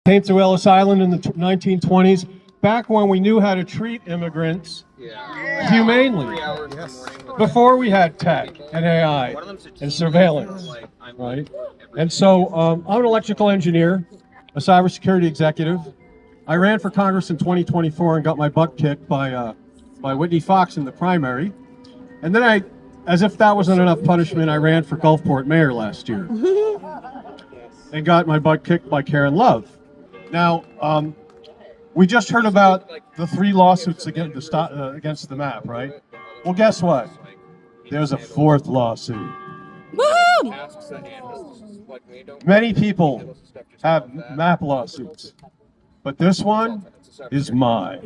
Came to Ellis Island in the 1920s, back when we knew how to treat immigrants humanely, before we had tech and AI and surveillance, right? And so I'm an electrical engineer, a cybersecurity executive. I ran for Congress in 2024 and got my butt kicked by Whitney Fox in the primary. And then as if that wasn't enough punishment, I ran for Gulfport mayor last year and got my butt kicked by Karen Love. Now, we just heard about the 3 lawsuits against the map, right? Well, guess what? There's a 4th lawsuit. Woo-hoo! Many people have map lawsuits, but this one is mine.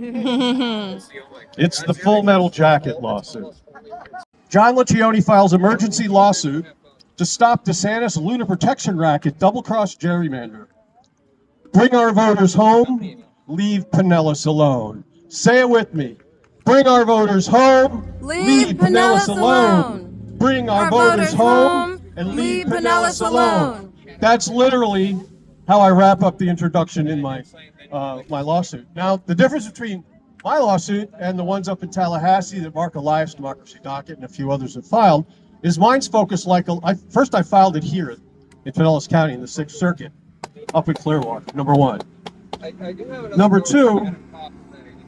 It's the Full Metal Jacket lawsuit. John Liccione files emergency lawsuit to stop DeSantis' lunar protection racket double-cross gerrymander. Bring our voters home, leave Pinellas alone. Say it with me. Bring our voters home, leave Pinellas alone. Bring our voters home and leave Pinellas alone. That's literally how I wrap up the introduction in my lawsuit. Now, the difference between my lawsuit and the ones up in Tallahassee that Mark Elias, Democracy Docket, and a few others have filed is mine's focused first I filed it here in Pinellas County in the 6th Circuit. Up in Clearwater, number 1. Number 2,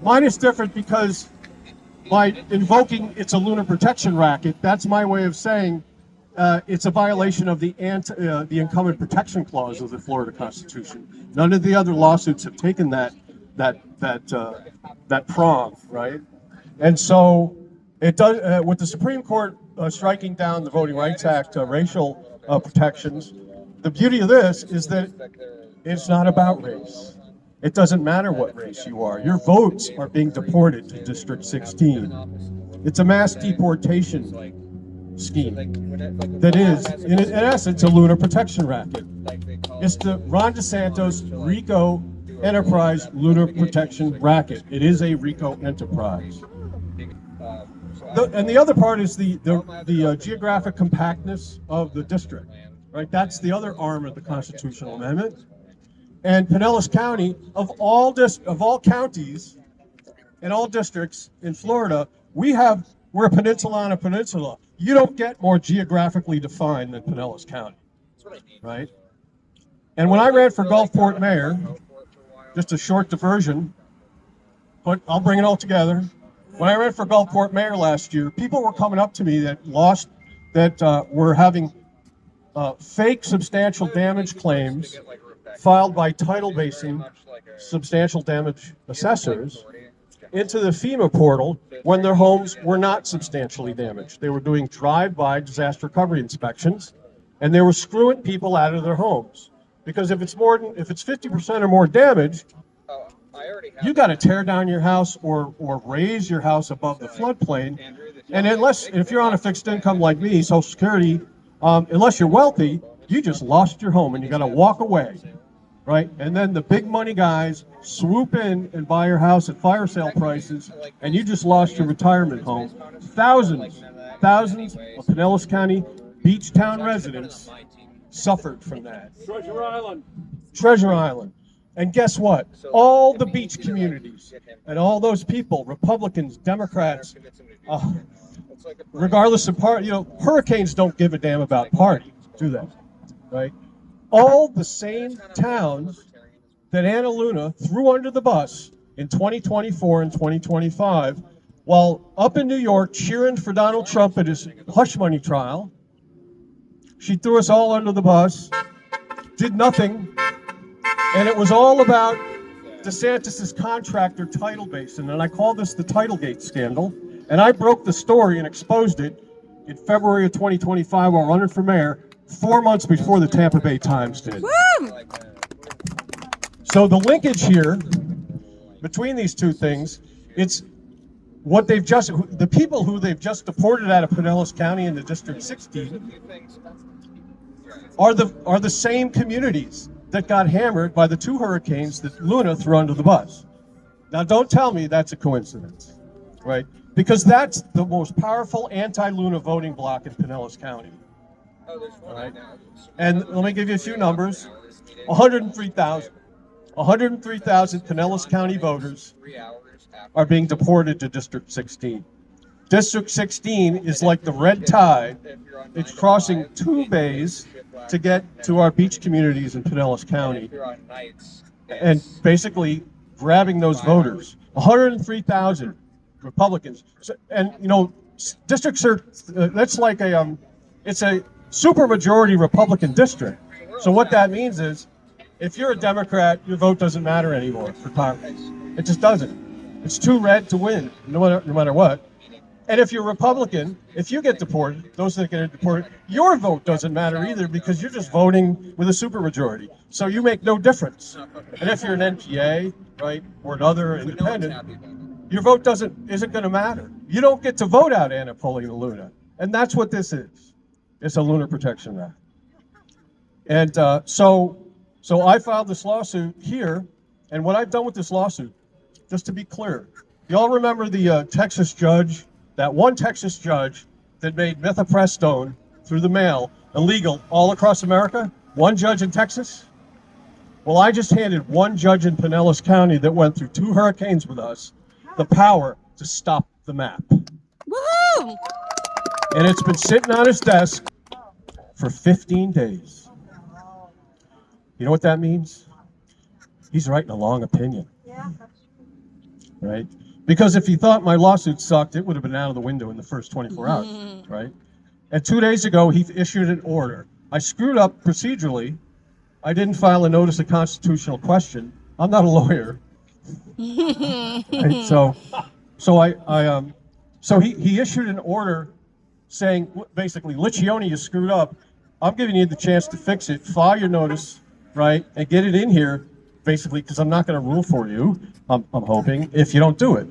mine is different because by invoking it's a lunar protection racket, that's my way of saying it's a violation of the incumbent protection clause of the Florida Constitution. None of the other lawsuits have taken that prong, right? And so it does with the Supreme Court striking down the Voting Rights Act racial protections. The beauty of this is that it's not about race. It doesn't matter what race you are. Your votes are being deported to District 16. It's a mass deportation scheme that is, in essence, a lunar protection racket. It's the Ron DeSantis RICO enterprise lunar protection racket. It is a RICO enterprise. And the other part is the geographic compactness of the district. Right, that's the other arm of the constitutional amendment. And Pinellas County, of all counties and all districts in Florida, we're a peninsula on a peninsula. You don't get more geographically defined than Pinellas County, right? And when I ran for Gulfport mayor, just a short diversion, but I'll bring it all together. When I ran for Gulfport mayor last year, people were coming up to me that were having fake substantial damage claims filed by title-basing substantial damage assessors into the FEMA portal when their homes were not substantially damaged. They were doing drive-by disaster recovery inspections, and they were screwing people out of their homes. Because if it's 50% or more damage, you got to tear down your house or raise your house above the floodplain. And if you're on a fixed income like me, Social Security, unless you're wealthy, you just lost your home and you got to walk away, right? And then the big money guys swoop in and buy your house at fire sale prices, and you just lost your retirement home. Thousands of Pinellas County beach town residents suffered from that. Treasure Island. And guess what? All the beach communities and all those people, Republicans, Democrats, regardless of party, hurricanes don't give a damn about party, do they? Right? All the same towns that Anna Luna threw under the bus in 2024 and 2025, while up in New York cheering for Donald Trump at his hush money trial, she threw us all under the bus, did nothing, and it was all about DeSantis' contractor title basin, and I call this the Titlegate scandal. And I broke the story and exposed it in February of 2025 while running for mayor, 4 months before the Tampa Bay Times did. Woo! So the linkage here between these two things, it's the people who they've just deported out of Pinellas County into District 16 are the same communities that got hammered by the 2 hurricanes that Luna threw under the bus. Now don't tell me that's a coincidence, right? Because that's the most powerful anti-Luna voting bloc in Pinellas County. All right? And let me give you a few numbers. 103,000. 103,000 Pinellas County voters are being deported to District 16. District 16 is like the red tide. It's crossing 2 bays to get to our beach communities in Pinellas County and basically grabbing those voters. 103,000 Republicans. And, you know, districts are, that's like it's a supermajority Republican district. So what that means is, if you're a Democrat, your vote doesn't matter anymore for Congress. It just doesn't. It's too red to win, no matter what. And if you're Republican, if you get deported, those that get deported, your vote doesn't matter either because you're just voting with a supermajority. So you make no difference. And if you're an NPA, right, or another independent, your vote isn't going to matter. You don't get to vote out Anna Polina Luna. And that's what this is. It's a lunar protection act. And so I filed this lawsuit here, and what I've done with this lawsuit, just to be clear, you all remember the Texas judge, that one Texas judge that made mifepristone through the mail illegal all across America? One judge in Texas? Well, I just handed one judge in Pinellas County that went through 2 hurricanes with us the power to stop the map. Woohoo! And it's been sitting on his desk for 15 days. You know what that means? He's writing a long opinion. Yeah. Right? Because if he thought my lawsuit sucked, it would have been out of the window in the first 24 hours, right? And 2 days ago, he issued an order. I screwed up procedurally. I didn't file a notice of constitutional question. I'm not a lawyer. Right? So he issued an order saying, basically, Liccione, you screwed up. I'm giving you the chance to fix it. File your notice, right, and get it in here, basically, because I'm not going to rule for you, I'm hoping, if you don't do it.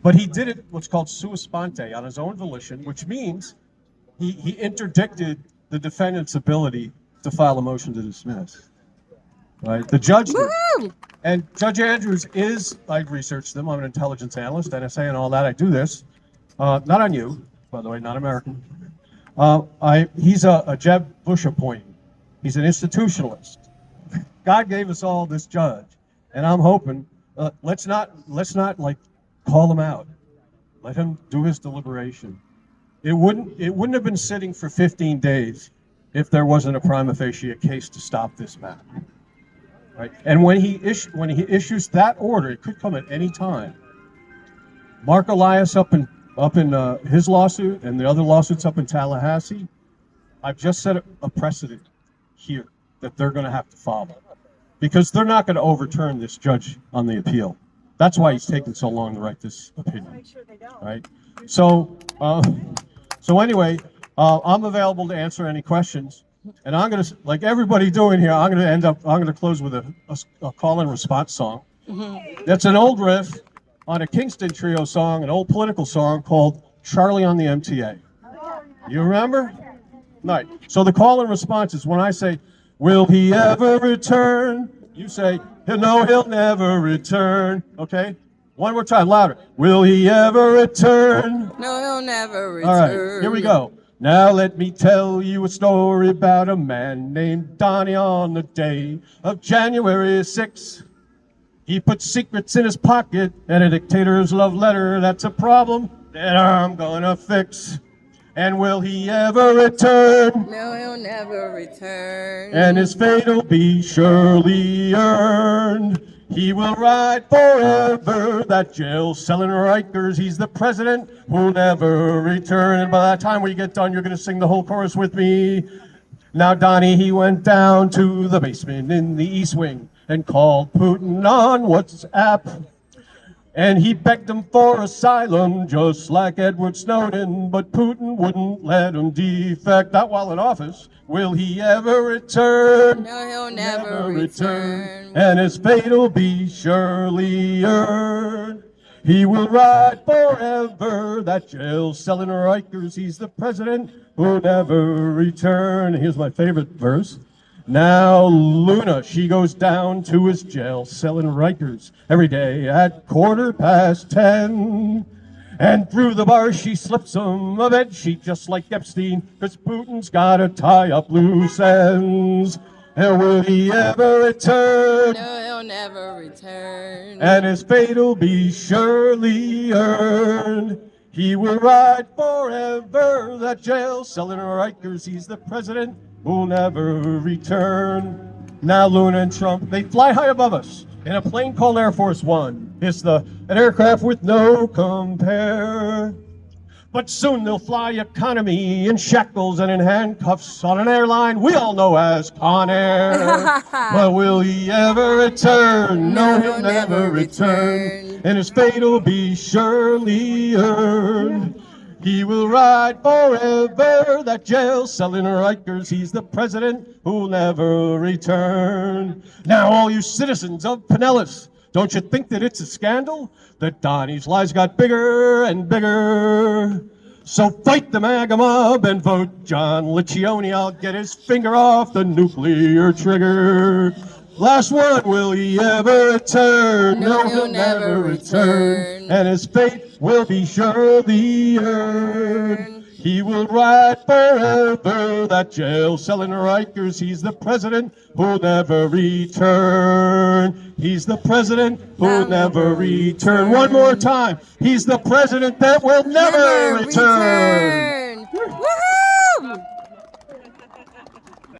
But he did it what's called sua sponte, on his own volition, which means he interdicted the defendant's ability to file a motion to dismiss. Right? The judge did. And Judge Andrews is, I've researched them, I'm an intelligence analyst, NSA and all that, I do this. Not on you, by the way, not American. He's a Jeb Bush appointee. He's an institutionalist. God gave us all this judge, and I'm hoping, let's not like call him out. Let him do his deliberation. It wouldn't have been sitting for 15 days if there wasn't a prima facie case to stop this map. Right? And when he issues that order, it could come at any time. Mark Elias up in his lawsuit and the other lawsuits up in Tallahassee, I've just set a precedent here that they're going to have to follow, because they're not going to overturn this judge on the appeal. That's why he's taken so long to write this opinion. Make sure they don't. Right? So anyway, I'm available to answer any questions. And I'm going to, like everybody doing here, I'm going to close with a call and response song. That's an old riff on a Kingston Trio song, an old political song called Charlie on the MTA. You remember? Right. So the call and response is when I say, will he ever return? You say, no, he'll never return. Okay? One more time, louder. Will he ever return? No, he'll never return. All right, here we go. Now let me tell you a story about a man named Donnie on the day of January 6th. He put secrets in his pocket and a dictator's love letter. That's a problem that I'm gonna fix. And will he ever return? No, he'll never return. And his fate'll be surely earned. He will ride forever, that jail-selling Rikers. He's the president who'll never return. And by the time we get done, you're going to sing the whole chorus with me. Now, Donnie, he went down to the basement in the East Wing and called Putin on WhatsApp. And he begged him for asylum, just like Edward Snowden. But Putin wouldn't let him defect. Not while in office. Will he ever return? No, he'll never return. And his fate'll be surely earned. He will ride forever, that jail-selling Rikers. He's the president who'll never return. Here's my favorite verse. Now Luna, she goes down to his jail-selling Rikers every day at 10:15. And through the bars she slips him a bed sheet just like Epstein, 'cause Putin's gotta tie up loose ends. And will he ever return? No, he'll never return. And his fate will be surely earned. He will ride forever that jail cell in Rikers. He's the president who'll never return. Now Luna and Trump, they fly high above us in a plane called Air Force One. It's an aircraft with no compare. But soon they'll fly economy in shackles and in handcuffs on an airline we all know as Con Air. But will he ever return? No, he'll never return. And his fate will be surely earned. He will ride forever that jail cell in Rikers. He's the president who'll never return. Now all you citizens of Pinellas, don't you think that it's a scandal that Donnie's lies got bigger and bigger? So fight the MAGA mob and vote John Liccione. I'll get his finger off the nuclear trigger. Last one, will he ever return? No, he'll never return. And his fate will be surely earned. He will ride forever that jail cell in Rikers. He's the president who'll never return. He's the president who'll never return. One more time. He's the president that will never return. Woohoo!